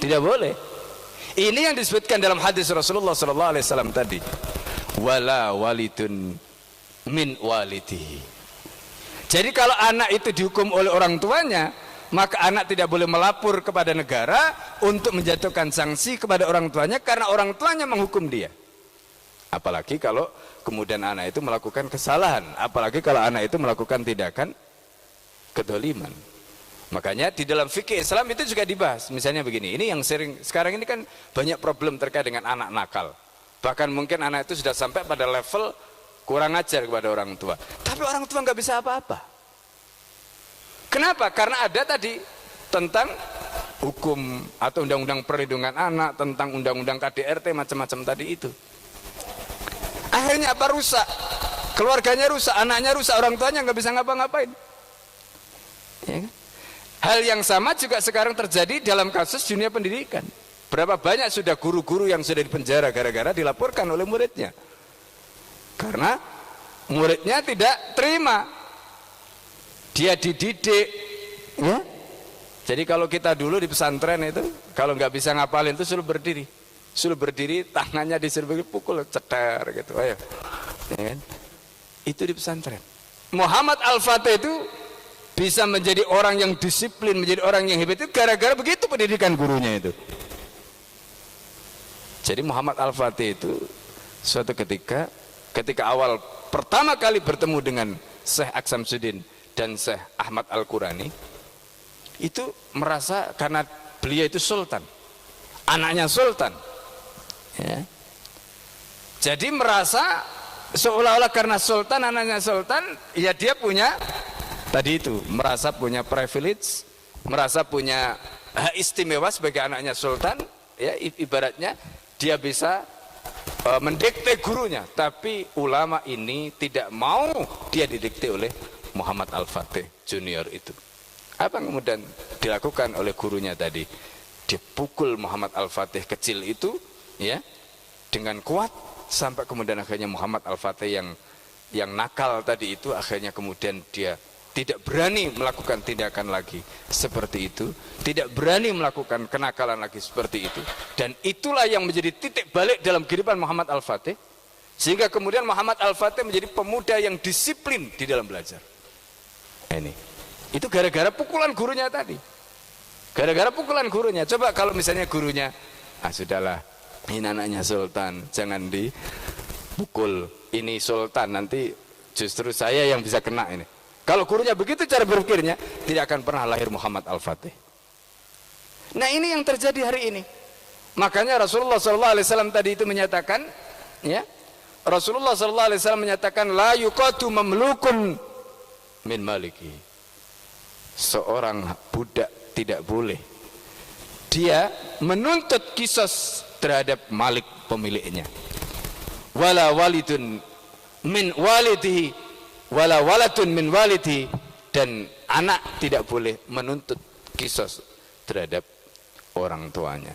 Tidak boleh. Ini yang disebutkan dalam hadis Rasulullah SAW tadi. Wala walidun min walidihi. Jadi kalau anak itu dihukum oleh orang tuanya, maka anak tidak boleh melapor kepada negara untuk menjatuhkan sanksi kepada orang tuanya karena orang tuanya menghukum dia. Apalagi kalau kemudian anak itu melakukan kesalahan, apalagi kalau anak itu melakukan tindakan kedoliman. Makanya di dalam fikih Islam itu juga dibahas. Misalnya begini, ini yang sering sekarang ini kan banyak problem terkait dengan anak nakal. Bahkan mungkin anak itu sudah sampai pada level kurang ajar kepada orang tua, tapi orang tua nggak bisa apa-apa. Kenapa? Karena ada tadi tentang hukum atau undang-undang perlindungan anak, tentang undang-undang KDRT, macam-macam tadi itu. Akhirnya apa? Rusak, keluarganya rusak, anaknya rusak, orang tuanya nggak bisa ngapa-ngapain. Ya kan? Hal yang sama juga sekarang terjadi dalam kasus dunia pendidikan. Berapa banyak sudah guru-guru yang sudah dipenjara gara-gara dilaporkan oleh muridnya, karena muridnya tidak terima dia dididik, ya? Jadi kalau kita dulu di pesantren itu kalau nggak bisa ngapalin itu suruh berdiri, tangannya disuruh pukul cetar gitu, ayo, ya kan? Itu di pesantren. Muhammad Al-Fatih itu bisa menjadi orang yang disiplin, menjadi orang yang hebat itu gara-gara begitu pendidikan gurunya itu. Jadi Muhammad Al-Fatih itu suatu ketika awal pertama kali bertemu dengan Syekh Aksamsuddin dan Syekh Ahmad Al-Qurani, itu merasa karena beliau itu sultan, anaknya sultan, ya. Jadi merasa seolah-olah karena sultan, anaknya sultan, ya dia punya tadi itu, merasa punya privilege, merasa punya hak istimewa sebagai anaknya sultan, ya, ibaratnya dia bisa mendikte gurunya. Tapi ulama ini tidak mau dia didikte oleh Muhammad Al-Fatih Junior itu. Apa yang kemudian dilakukan oleh gurunya tadi? Dipukul Muhammad Al-Fatih kecil itu, ya, dengan kuat, sampai kemudian akhirnya Muhammad Al-Fatih yang nakal tadi itu akhirnya kemudian dia tidak berani melakukan tindakan lagi seperti itu, tidak berani melakukan kenakalan lagi seperti itu. Dan itulah yang menjadi titik balik dalam kehidupan Muhammad Al-Fatih, sehingga kemudian Muhammad Al-Fatih menjadi pemuda yang disiplin di dalam belajar. Ini itu gara-gara pukulan gurunya tadi, gara-gara pukulan gurunya. Coba kalau misalnya gurunya, sudahlah, ini anaknya sultan, jangan dipukul, ini sultan, nanti justru saya yang bisa kena ini. Kalau gurunya begitu cara berpikirnya, tidak akan pernah lahir Muhammad Al-Fatih. Nah ini yang terjadi hari ini. Makanya Rasulullah SAW tadi itu menyatakan, ya, Rasulullah SAW menyatakan, la yuqatu mamlukun min maliki. Seorang budak tidak boleh dia menuntut kisos terhadap malik pemiliknya. Wala walidun min walidihi wala waladun min walidi, dan anak tidak boleh menuntut kisos terhadap orang tuanya.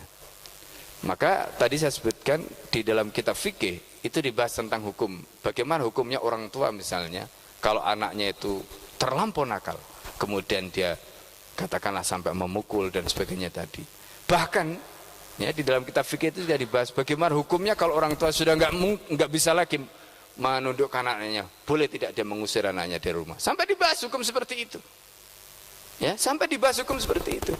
Maka tadi saya sebutkan di dalam kitab fikih itu dibahas tentang hukum, bagaimana hukumnya orang tua misalnya kalau anaknya itu terlampau nakal, kemudian dia katakanlah sampai memukul dan sebagainya tadi. Bahkan ya di dalam kitab fikih itu sudah dibahas bagaimana hukumnya kalau orang tua sudah nggak bisa lagi menundukkan anaknya, boleh tidak dia mengusir anaknya dari rumah. Sampai dibahas hukum seperti itu, ya, sampai dibahas hukum seperti itu.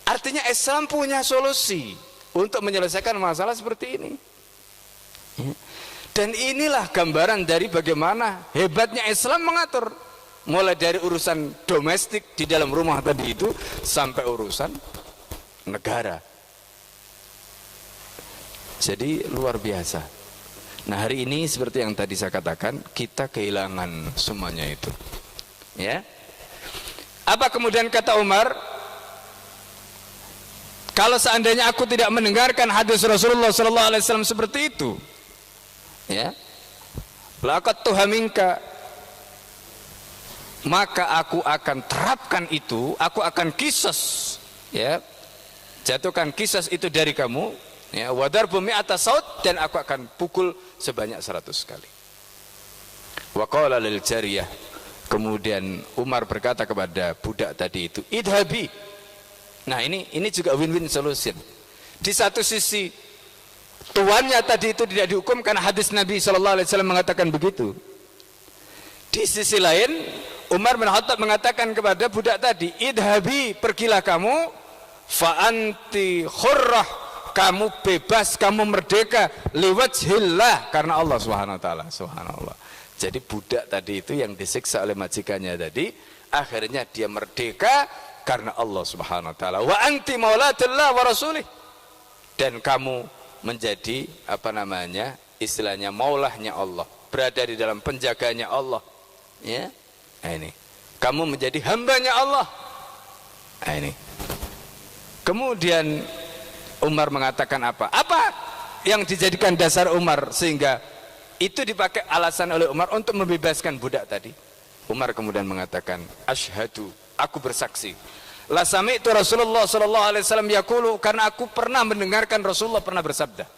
Artinya Islam punya solusi untuk menyelesaikan masalah seperti ini. Ya. Dan inilah gambaran dari bagaimana hebatnya Islam mengatur, mulai dari urusan domestik di dalam rumah tadi itu sampai urusan negara. Jadi luar biasa. Nah, hari ini seperti yang tadi saya katakan, kita kehilangan semuanya itu. Ya. Apa kemudian kata Umar? Kalau seandainya aku tidak mendengarkan hadis Rasulullah sallallahu alaihi wasallam seperti itu, ya, laqad tuhaminka, maka aku akan terapkan itu, aku akan qisas, ya, jatuhkan qisas itu dari kamu, ya, wadarbu mi'ata saut, dan aku akan pukul sebanyak 100 kali. Wa qala lil jariyah, kemudian Umar berkata kepada budak tadi itu, idhabi. Nah, ini juga win-win solution. Di satu sisi tuannya tadi itu tidak dihukum karena hadis Nabi SAW mengatakan begitu. Di sisi lain, Umar bin Khattab mengatakan kepada budak tadi, idhabi, pergilah kamu, fa anti khurrah, kamu bebas, kamu merdeka, liwajhillah, karena Allah Subhanahu wa taala. Subhanallah. Jadi budak tadi itu yang disiksa oleh majikannya tadi, akhirnya dia merdeka karena Allah Subhanahu wa taala. Wa anti maulatullah wa rasulih, dan kamu menjadi apa namanya, istilahnya maulahnya Allah, berada di dalam penjaganya Allah, ya. Nah, ini kamu menjadi hambanya Allah. Nah, ini kemudian Umar mengatakan apa yang dijadikan dasar Umar sehingga itu dipakai alasan oleh Umar untuk membebaskan budak tadi? Umar kemudian mengatakan, asyhadu, aku bersaksi, la sami'tu Rasulullah sallallahu alaihi wasallam yaqulu, karena aku pernah mendengarkan Rasulullah pernah bersabda.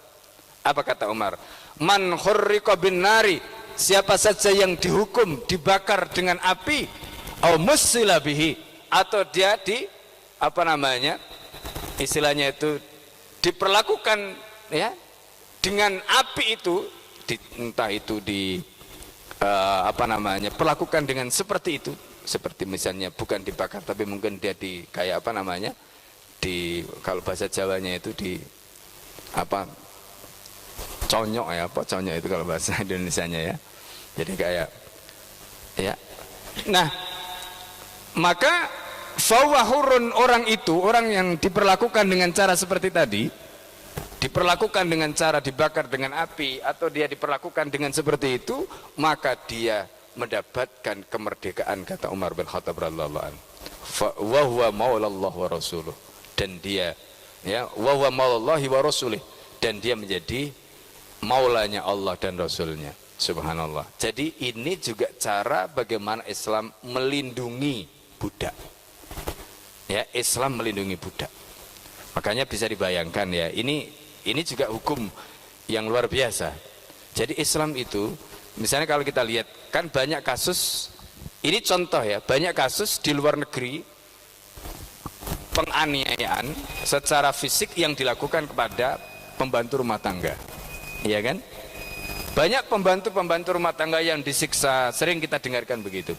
Apa kata Umar? Man khurriqa bin nari, siapa saja yang dihukum dibakar dengan api, au musila bihi, atau dia di apa namanya, istilahnya itu diperlakukan, ya, dengan api itu, entah itu di apa namanya, perlakukan dengan seperti itu, seperti misalnya bukan dibakar tapi mungkin dia di kayak apa namanya, di kalau bahasa Jawanya itu di apa, conyok, ya, apa conyok itu kalau bahasa Indonesianya, ya, jadi kayak, ya. Nah, maka fawahurun, orang itu, orang yang diperlakukan dengan cara seperti tadi, diperlakukan dengan cara dibakar dengan api, atau dia diperlakukan dengan seperti itu, maka dia mendapatkan kemerdekaan, kata Umar bin Khattab radhiyallahu anhu. Wa huwa maulallah wa rasuluh, dan dia, ya, wa huwa maulallahi wa rasulih, dan dia menjadi maulanya Allah dan Rasulnya. Subhanallah. Jadi ini juga cara bagaimana Islam melindungi budak, ya, Islam melindungi budak. Makanya bisa dibayangkan, ya, ini juga hukum yang luar biasa. Jadi Islam itu, misalnya kalau kita lihat, kan banyak kasus, ini contoh, ya, banyak kasus di luar negeri penganiayaan secara fisik yang dilakukan kepada pembantu rumah tangga, iya kan? Banyak pembantu rumah tangga yang disiksa, sering kita dengarkan begitu,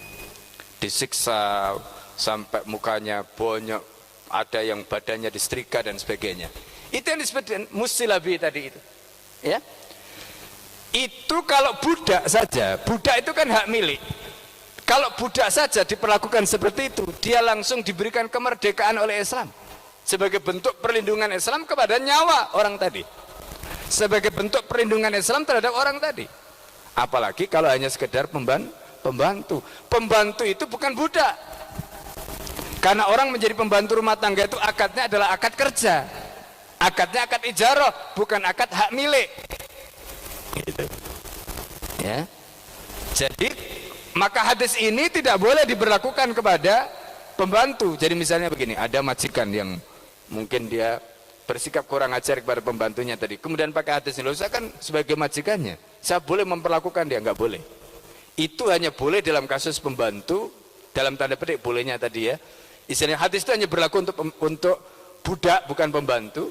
disiksa sampai mukanya bonyok, ada yang badannya disetrika dan sebagainya. Itu yang disebut musilabi tadi itu, ya. Itu kalau budak saja, budak itu kan hak milik. Kalau budak saja diperlakukan seperti itu, dia langsung diberikan kemerdekaan oleh Islam sebagai bentuk perlindungan Islam kepada nyawa orang tadi, sebagai bentuk perlindungan Islam terhadap orang tadi. Apalagi kalau hanya sekedar pembantu. Pembantu itu bukan budak. Karena orang menjadi pembantu rumah tangga itu akadnya adalah akad kerja, akadnya akad ijarah, bukan akad hak milik, gitu, ya. Jadi maka hadis ini tidak boleh diberlakukan kepada pembantu. Jadi misalnya begini, ada majikan yang mungkin dia bersikap kurang ajar kepada pembantunya tadi, kemudian pakai hadis ini, saya kan sebagai majikannya, saya boleh memperlakukan dia? Nggak boleh. Itu hanya boleh dalam kasus pembantu, dalam tanda petik bolehnya tadi, ya, istilahnya hadis itu hanya berlaku untuk budak, bukan pembantu.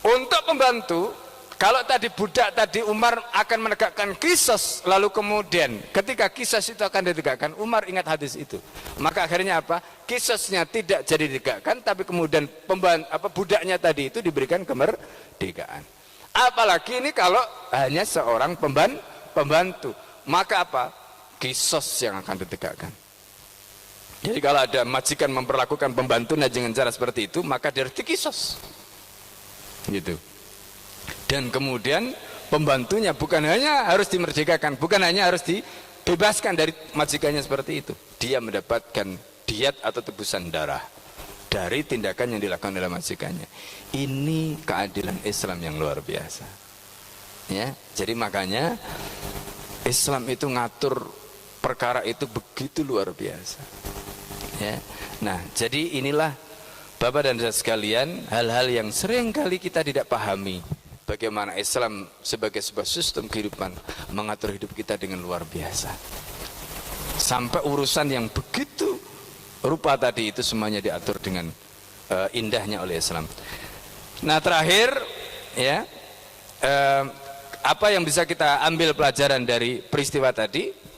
Untuk pembantu, kalau tadi budak tadi Umar akan menegakkan qisas, lalu kemudian ketika qisas itu akan ditegakkan, Umar ingat hadis itu, maka akhirnya apa? Qisasnya tidak jadi ditegakkan, tapi kemudian budaknya tadi itu diberikan kemerdekaan. Apalagi ini kalau hanya seorang pembantu. Maka apa? Kisos yang akan ditegakkan. Jadi kalau ada majikan memperlakukan pembantunya dengan cara seperti itu, maka dia harus dikisos. Gitu. Dan kemudian pembantunya bukan hanya harus dimerdekakan, bukan hanya harus dibebaskan dari majikannya seperti itu. Dia mendapatkan diat atau tebusan darah dari tindakan yang dilakukan oleh majikannya. Ini keadilan Islam yang luar biasa. Ya, jadi makanya Islam itu ngatur perkara itu begitu luar biasa. Ya. Nah, jadi inilah Bapak dan Saudara sekalian, hal-hal yang sering kali kita tidak pahami. Bagaimana Islam sebagai sebuah sistem kehidupan mengatur hidup kita dengan luar biasa. Sampai urusan yang begitu rupa tadi itu semuanya diatur dengan indahnya oleh Islam. Nah, terakhir ya, apa yang bisa kita ambil pelajaran dari peristiwa tadi?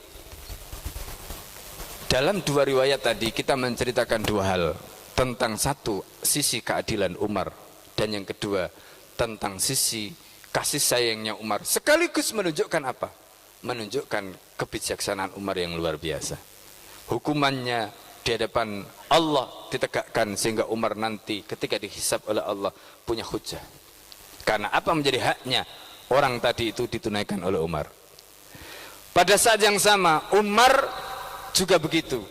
Dalam dua riwayat tadi kita menceritakan dua hal, tentang satu sisi keadilan Umar, dan yang kedua tentang sisi kasih sayangnya Umar, sekaligus menunjukkan apa? Menunjukkan kebijaksanaan Umar yang luar biasa. Hukumannya di hadapan Allah ditegakkan sehingga Umar nanti ketika dihisab oleh Allah punya hujah. Karena apa menjadi haknya orang tadi itu ditunaikan oleh Umar. Pada saat yang sama Umar juga begitu,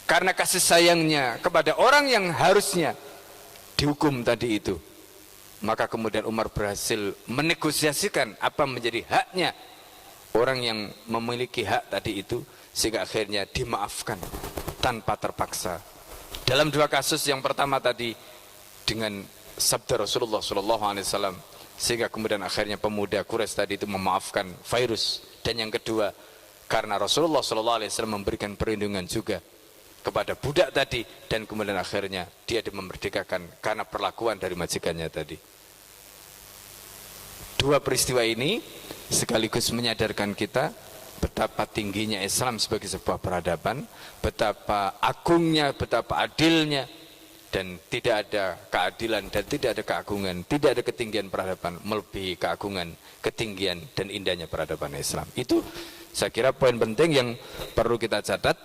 karena kasih sayangnya kepada orang yang harusnya dihukum tadi itu, maka kemudian Umar berhasil menegosiasikan apa menjadi haknya orang yang memiliki hak tadi itu, sehingga akhirnya dimaafkan tanpa terpaksa. Dalam dua kasus, yang pertama tadi dengan sabda Rasulullah SAW, sehingga kemudian akhirnya pemuda Quraisy tadi itu memaafkan virus, dan yang kedua karena Rasulullah SAW memberikan perlindungan juga kepada budak tadi, dan kemudian akhirnya dia memerdekakan karena perlakuan dari majikannya tadi. Dua peristiwa ini sekaligus menyadarkan kita betapa tingginya Islam sebagai sebuah peradaban, betapa agungnya, betapa adilnya, dan tidak ada keadilan dan tidak ada keagungan, tidak ada ketinggian peradaban melebihi keagungan, ketinggian dan indahnya peradaban Islam. Itu saya kira poin penting yang perlu kita catat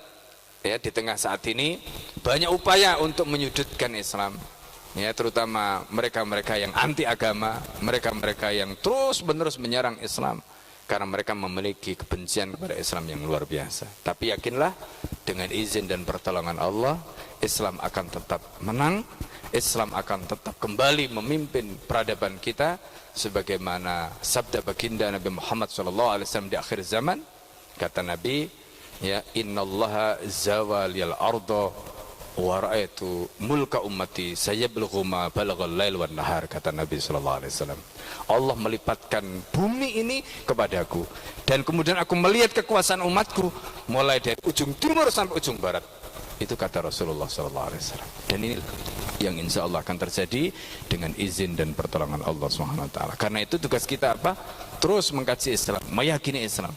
ya. Di tengah saat ini banyak upaya untuk menyudutkan Islam ya, terutama mereka-mereka yang anti agama, mereka-mereka yang terus-menerus menyerang Islam karena mereka memiliki kebencian kepada Islam yang luar biasa. Tapi yakinlah, dengan izin dan pertolongan Allah, Islam akan tetap menang, Islam akan tetap kembali memimpin peradaban kita sebagaimana sabda baginda Nabi Muhammad SAW di akhir zaman. Kata Nabi, ya, innallaha zawaliyal arda wa ra'aitu mulka ummati sayablughu ma balaghal lail wan nahar. Kata Nabi SAW, Allah melipatkan bumi ini kepadaku, dan kemudian aku melihat kekuasaan umatku mulai dari ujung timur sampai ujung barat. Itu kata Rasulullah SAW. Dan ini yang insya Allah akan terjadi dengan izin dan pertolongan Allah SWT. Karena itu tugas kita apa? Terus mengkaji Islam, meyakini Islam.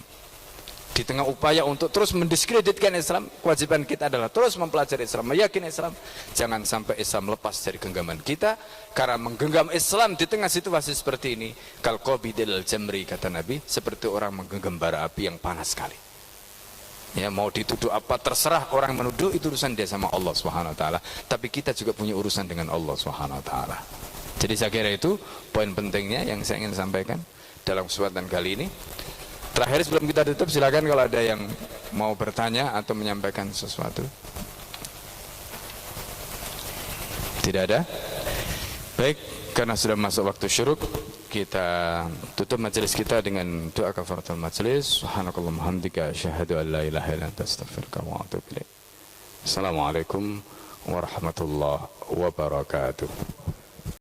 Di tengah upaya untuk terus mendiskreditkan Islam, kewajiban kita adalah terus mempelajari Islam, meyakini Islam. Jangan sampai Islam lepas dari genggaman kita, karena menggenggam Islam di tengah situasi seperti ini, kal qabidil jamri, kata Nabi, seperti orang menggenggam bara api yang panas sekali. Ya, mau dituduh apa terserah, orang menuduh itu urusan dia sama Allah SWT. Tapi kita juga punya urusan dengan Allah SWT. Jadi saya kira itu poin pentingnya yang saya ingin sampaikan dalam kesempatan kali ini. Terakhir sebelum kita tutup, silakan kalau ada yang mau bertanya atau menyampaikan sesuatu. Tidak ada? Baik, karena sudah masuk waktu syuruk, kita tutup majelis kita dengan doa kafaratul majelis. Subhanakallahumma hamdika asyhadu an la ilaha illa anta astaghfiruka wa atubu ilaik. Assalamualaikum warahmatullahi wabarakatuh.